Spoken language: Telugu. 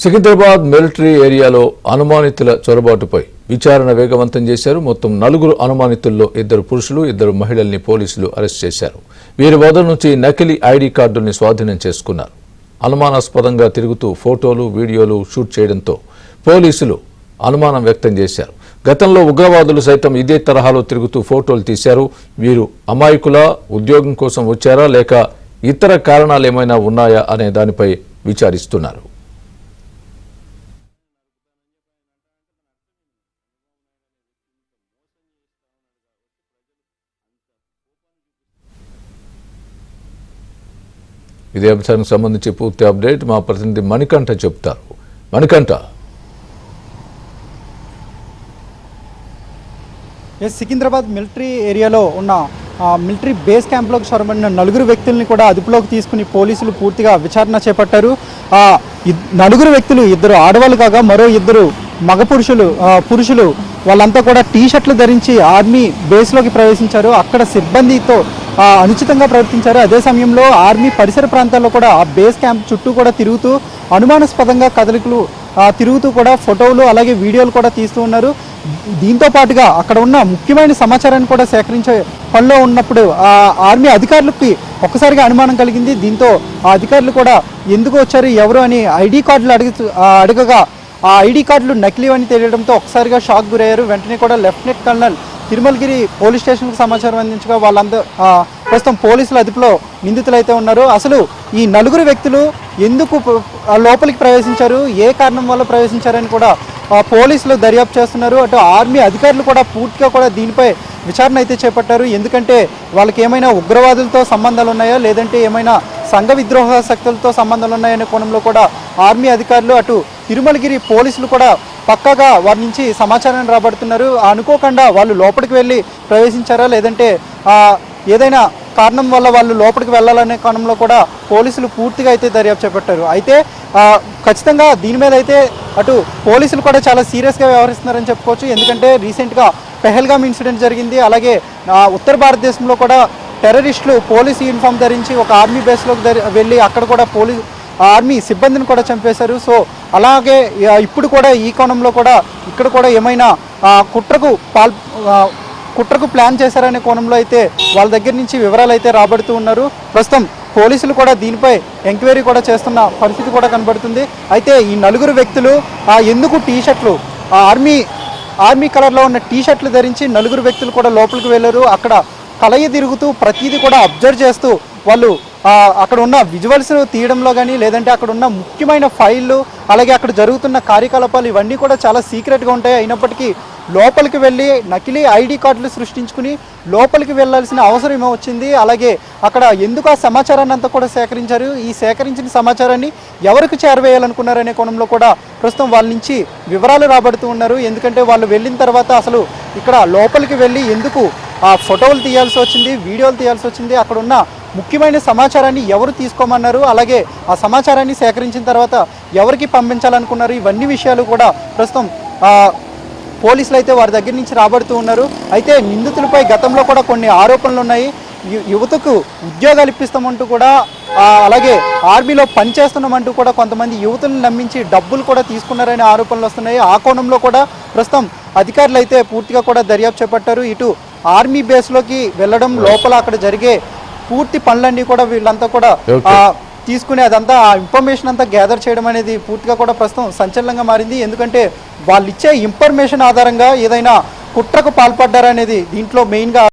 సికింద్రాబాద్ మిలిటరీ ఏరియాలో అనుమానితుల చొరబాటుపై విచారణ వేగవంతం చేశారు. మొత్తం 4 అనుమానితుల్లో 2 పురుషులు 2 మహిళల్ని పోలీసులు అరెస్ట్ చేశారు. వీరి వద్ద నుంచి నకిలీ ఐడి కార్డుల్ని స్వాధీనం చేసుకున్నారు. అనుమానాస్పదంగా తిరుగుతూ ఫోటోలు వీడియోలు షూట్ చేయడంతో పోలీసులు అనుమానం వ్యక్తం చేశారు. గతంలో ఉగ్రవాదులు సైతం ఇదే తరహాలో తిరుగుతూ ఫోటోలు తీశారు. వీరు అమాయకుల ఉద్యోగం కోసం వచ్చారా లేక ఇతర కారణాలు ఏమైనా ఉన్నాయా అనే దానిపై విచారిస్తున్నారు. ఇదే అంశానికి సంబంధించి పూర్తి అప్డేట్ మా ప్రతినిధి మణికంఠ చెప్తారు. మణికంఠ, సికింద్రాబాద్ మిలిటరీ ఏరియాలో ఉన్న మిలిటరీ బేస్ క్యాంప్లోకి చొరబడిన 4 వ్యక్తుల్ని కూడా అదుపులోకి తీసుకుని పోలీసులు పూర్తిగా విచారణ చేపట్టారు. 4 వ్యక్తులు 2 ఆడవాళ్ళు కాగా మరో 2 మగ పురుషులు వాళ్ళంతా కూడా టీ-షర్ట్లు ధరించి ఆర్మీ బేస్లోకి ప్రవేశించారు. అక్కడ సిబ్బందితో అనుచితంగా ప్రవర్తించారు. అదే సమయంలో ఆర్మీ పరిసర ప్రాంతాల్లో కూడా ఆ బేస్ క్యాంప్ చుట్టూ కూడా తిరుగుతూ అనుమానాస్పదంగా కదలికలు తిరుగుతూ కూడా ఫోటోలు అలాగే వీడియోలు కూడా తీస్తూ ఉన్నారు. దీంతో పాటుగా అక్కడ ఉన్న ముఖ్యమైన సమాచారాన్ని కూడా సేకరించే పనిలో ఉన్నప్పుడు ఆర్మీ అధికారులకి ఒక్కసారిగా అనుమానం కలిగింది. దీంతో ఆ అధికారులు కూడా ఎందుకు వచ్చారు ఎవరు అని ఐడి కార్డులు అడగగా ఆ ఐడి కార్డులు నకిలీ అని తెలియడంతో ఒక్కసారిగా షాక్ గురయ్యారు. వెంటనే కూడా లెఫ్టినెంట్ కర్నల్ తిరుమలగిరి పోలీస్ స్టేషన్కు సమాచారం అందించగా వాళ్ళందరూ ప్రస్తుతం పోలీసుల అదుపులో నిందితులైతే ఉన్నారు. అసలు ఈ 4 వ్యక్తులు ఎందుకు లోపలికి ప్రవేశించారు, ఏ కారణం వల్ల ప్రవేశించారని కూడా పోలీసులు దర్యాప్తు చేస్తున్నారు. అటు ఆర్మీ అధికారులు కూడా పూర్తిగా కూడా దీనిపై విచారణ అయితే చేపట్టారు. ఎందుకంటే వాళ్ళకి ఏమైనా ఉగ్రవాదులతో సంబంధాలు ఉన్నాయా లేదంటే ఏమైనా సంఘ విద్రోహ శక్తులతో సంబంధాలు ఉన్నాయనే కోణంలో కూడా ఆర్మీ అధికారులు అటు తిరుమలగిరి పోలీసులు కూడా పక్కాగా వారి నుంచి సమాచారాన్ని రాబడుతున్నారు. అనుకోకుండా వాళ్ళు లోపలికి వెళ్ళి ప్రవేశించారా లేదంటే ఏదైనా కారణం వల్ల వాళ్ళు లోపలికి వెళ్ళాలనే కోణంలో కూడా పోలీసులు పూర్తిగా అయితే దర్యాప్తు చేపట్టారు. అయితే ఖచ్చితంగా దీని మీద అయితే అటు పోలీసులు కూడా చాలా సీరియస్గా వ్యవహరిస్తున్నారని చెప్పుకోవచ్చు. ఎందుకంటే రీసెంట్గా పెహల్గామ్ ఇన్సిడెంట్ జరిగింది. అలాగే ఉత్తర భారతదేశంలో కూడా టెర్రరిస్టులు పోలీసు యూనిఫామ్ ధరించి ఒక ఆర్మీ బేస్లోకి వెళ్ళి అక్కడ కూడా ఆర్మీ సిబ్బందిని కూడా చంపేశారు. సో అలాగే ఇప్పుడు కూడా ఈ కోణంలో కూడా ఇక్కడ కూడా ఏమైనా కుట్రకు ప్లాన్ చేశారనే కోణంలో అయితే వాళ్ళ దగ్గర నుంచి వివరాలు అయితే రాబడుతూ ఉన్నారు. ప్రస్తుతం పోలీసులు కూడా దీనిపై ఎంక్వైరీ కూడా చేస్తున్న పరిస్థితి కూడా కనబడుతుంది. అయితే ఈ 4 వ్యక్తులు ఎందుకు టీ-షర్ట్లు ఆర్మీ కలర్లో ఉన్న టీ-షర్ట్లు ధరించి 4 వ్యక్తులు కూడా లోపలికి వెళ్ళారు. అక్కడ కలయి తిరుగుతూ ప్రతిదీ కూడా అబ్జర్వ్ చేస్తూ వాళ్ళు అక్కడ ఉన్న విజువల్స్ తీయడంలో కానీ లేదంటే అక్కడ ఉన్న ముఖ్యమైన ఫైళ్ళు అలాగే అక్కడ జరుగుతున్న కార్యకలాపాలు ఇవన్నీ కూడా చాలా సీక్రెట్గా ఉంటాయి. అయినప్పటికీ లోపలికి వెళ్ళి నకిలీ ఐడి కార్డులు సృష్టించుకుని లోపలికి వెళ్ళాల్సిన అవసరం ఏమో వచ్చింది. అలాగే అక్కడ ఎందుకు ఆ సమాచారాన్ని అంతా కూడా సేకరించారు, ఈ సేకరించిన సమాచారాన్ని ఎవరికి చేరవేయాలనుకున్నారనే కోణంలో కూడా ప్రస్తుతం వాళ్ళ నుంచి వివరాలు రాబడుతూ ఉన్నారు. ఎందుకంటే వాళ్ళు వెళ్ళిన తర్వాత అసలు ఇక్కడ లోపలికి వెళ్ళి ఎందుకు ఫోటోలు తీయాల్సి వచ్చింది, వీడియోలు తీయాల్సి వచ్చింది, అక్కడ ఉన్న ముఖ్యమైన సమాచారాన్ని ఎవరు తీసుకోమన్నారు, అలాగే ఆ సమాచారాన్ని సేకరించిన తర్వాత ఎవరికి పంపించాలనుకున్నారు, ఇవన్నీ విషయాలు కూడా ప్రస్తుతం పోలీసులు అయితే వారి దగ్గర నుంచి రాబడుతూ ఉన్నారు. అయితే నిందితులపై గతంలో కూడా కొన్ని ఆరోపణలు ఉన్నాయి. యువతకు ఉద్యోగాలు ఇప్పిస్తామంటూ కూడా అలాగే ఆర్మీలో పనిచేస్తున్నామంటూ కూడా కొంతమంది యువతులను నమ్మించి డబ్బులు కూడా తీసుకున్నారనే ఆరోపణలు వస్తున్నాయి. ఆ కోణంలో కూడా ప్రస్తుతం అధికారులు అయితే పూర్తిగా కూడా దర్యాప్తు చేపట్టారు. ఇటు ఆర్మీ బేస్లోకి వెళ్ళడం లోపల అక్కడ జరిగే పూర్తి పనులన్నీ కూడా వీళ్ళంతా కూడా తీసుకుని అదంతా ఆ ఇన్ఫర్మేషన్ అంతా గ్యాదర్ చేయడం అనేది పూర్తిగా కూడా ప్రస్తుతం సంచలనంగా మారింది. ఎందుకంటే వాళ్ళు ఇచ్చే ఇన్ఫర్మేషన్ ఆధారంగా ఏదైనా కుట్రకు పాల్పడ్డారనేది దీంట్లో మెయిన్గా